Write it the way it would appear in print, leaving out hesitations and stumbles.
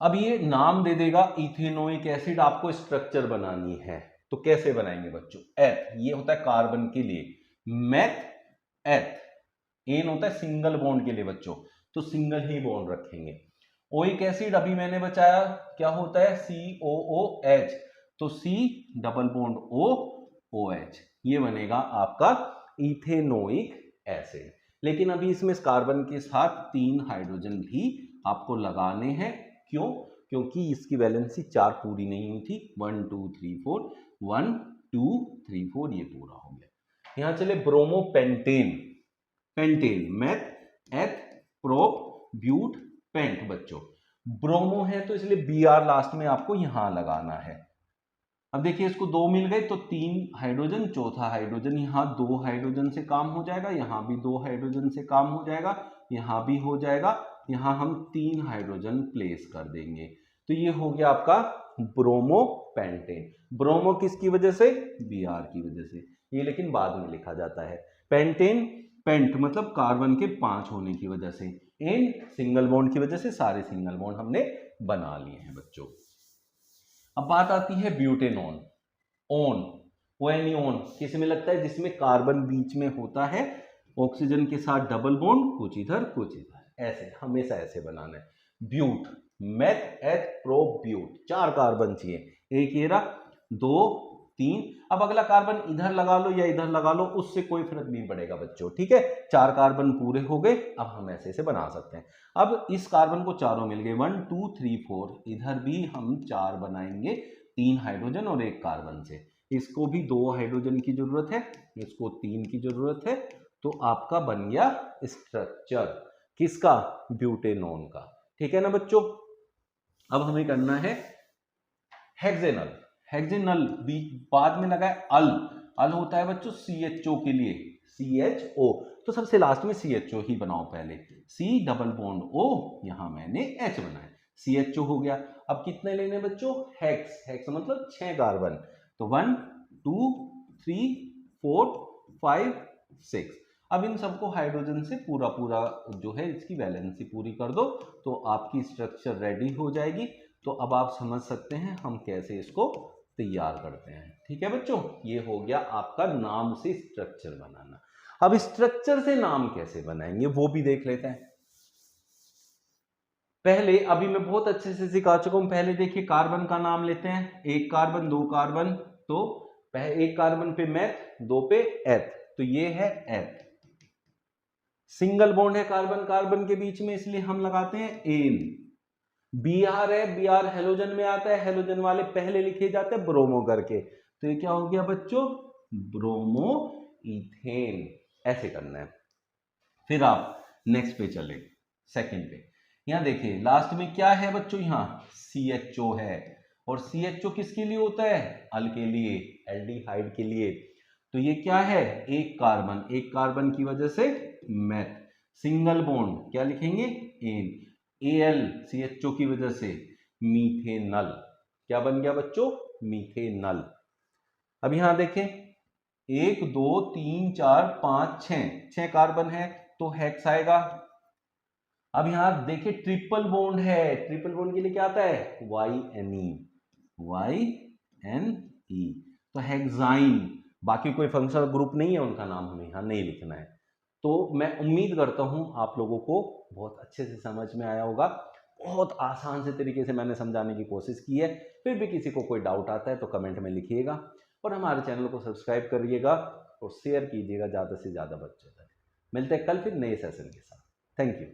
अब ये नाम दे देगा इथेनोइक एसिड, आपको स्ट्रक्चर बनानी है तो कैसे बनाएंगे बच्चों? एथ ये होता है कार्बन के लिए, मेथ एथ, एन होता है सिंगल बॉन्ड के लिए बच्चों, तो सिंगल ही बॉन्ड रखेंगे। ओइक एसिड अभी मैंने बचाया क्या होता है, COOH, तो C डबल बॉन्ड OH, ये बनेगा आपका इथेनोइक एसिड। लेकिन अभी इसमें इस कार्बन के साथ 3 हाइड्रोजन भी आपको लगाने हैं। क्यों? क्योंकि इसकी वैलेंसी 4 पूरी नहीं हुई थी, 1 2 3 4, 1 2 3 4 ये पूरा हो गया। यहां चले bromopentane, pentane meth eth prop but pent बच्चों, ब्रोमो है तो इसलिए Br लास्ट में आपको यहां लगाना है। अब देखिए इसको 2 मिल गए तो 3 हाइड्रोजन, चौथा हाइड्रोजन यहां 2 हाइड्रोजन से काम हो जाएगा, यहां भी 2 हाइड्रोजन से काम हो जाएगा, यहां भी हो जाएगा, यहां हम 3 हाइड्रोजन प्लेस कर देंगे। तो ये हो गया आपका ब्रोमोपेंटेन। ब्रोमो किसकी वजह से? Br की वजह से, ये लेकिन बाद में लिखा जाता है। पेंटेन, पेंट मतलब कार्बन के 5 होने की वजह से, एन सिंगल बॉन्ड की वजह से सारे सिंगल बॉन्ड हमने बना लिए हैं बच्चों। अब बात आती है ब्यूटेनॉन, ओन, ओएनियन किस में लगता है? जिसमें कार्बन बीच में होता है, ऑक्सीजन के साथ डबल बॉन्ड, कुछ इधर कुछ इधर, ऐसे हमेशा ऐसे बनाना है। But, meth eth pro but, 4 carbon चाहिए, एक ये रहा, 2 3। अब अगला कार्बन इधर लगा लो या इधर लगा लो, उससे कोई फर्क नहीं पड़ेगा बच्चों, ठीक है। 4 कार्बन पूरे हो गए, अब हम ऐसे ऐसे बना सकते हैं। अब इस कार्बन को चारों मिल गए, 1 2 3 4, इधर भी हम 4 बनाएंगे, 3 हाइड्रोजन और 1 कार्बन से। इसको भी 2 हाइड्रोजन की जरूरत है, इसको 3 की जरूरत है, तो आपका बन गया स्ट्रक्चर किसका? ब्यूटेनॉन का, ठीक है ना बच्चों। अब हमें करना है हेक्सेनल, हेक्सेनल बाद में लगा है अल, अल होता है बच्चों CHO के लिए, CHO, तो सबसे लास्ट में CHO ही बनाओ पहले, C डबल बॉन्ड O, यहां मैंने H बनाया, CHO हो गया। अब कितने लेने बच्चों? हेक्स, हेक्स मतलब 6 कार्बन, तो 1 2 3 4 5 6। अब इन सबको हाइड्रोजन से पूरा पूरा जो है इसकी वैलेंसी पूरी कर दो, तो आपकी स्ट्रक्चर रेडी हो जाएगी। तो अब आप समझ सकते हैं हम कैसे इसको तैयार करते हैं, ठीक है बच्चों। ये हो गया आपका नाम से स्ट्रक्चर बनाना। अब स्ट्रक्चर से नाम कैसे बनाएंगे वो भी देख लेते हैं। पहले अभी मैं बहुत अच्छे से सिखा चुका हूं, पहले देखिए कार्बन का नाम लेते हैं, 1 कार्बन 2 कार्बन, तो 1 कार्बन पे मेथ, 2 पे एथ, तो ये है एथ। सिंगल बॉन्ड है कार्बन कार्बन के बीच में, इसलिए हम लगाते हैं एन। Br है, Br हेलोजन में आता है, हेलोजन वाले पहले लिखे जाते हैं ब्रोमो करके, तो ये क्या हो गया बच्चों? ब्रोमो इथेन, ऐसे करना है। फिर आप नेक्स्ट पे चले, सेकंड पे, यहां देखिए लास्ट में क्या है बच्चों? यहां CHO है, और CHO किसके लिए होता है? अल के लिए, एल्डिहाइड के लिए। तो ये क्या है? 1 कार्बन, 1 कार्बन की वजह से मेथ, सिंगल बॉन्ड क्या लिखेंगे? एन, Al CHO की वजह से मीथेनल, क्या बन गया बच्चों? मीथेनल। अब यहां देखें 1 2 3 4 5 6 कार्बन है, तो हेक्स आएगा। अब यहां देखिए ट्रिपल बॉन्ड है, ट्रिपल बॉन्ड के लिए क्या आता है? YNE, YNE, तो हेक्साइन। बाकी कोई फंक्शनल ग्रुप नहीं है, उनका नाम हमें यहां नहीं लिखना है। तो मैं उम्मीद करता हूं आप लोगों को बहुत अच्छे से समझ में आया होगा। बहुत आसान से तरीके से मैंने समझाने की कोशिश की है। फिर भी किसी को कोई डाउट आता है तो कमेंट में लिखिएगा, और हमारे चैनल को सब्सक्राइब करिएगा और शेयर कीजिएगा ज़्यादा से ज़्यादा बच्चों तक। मिलते हैं कल फिर नए सेशन के साथ। Thank you.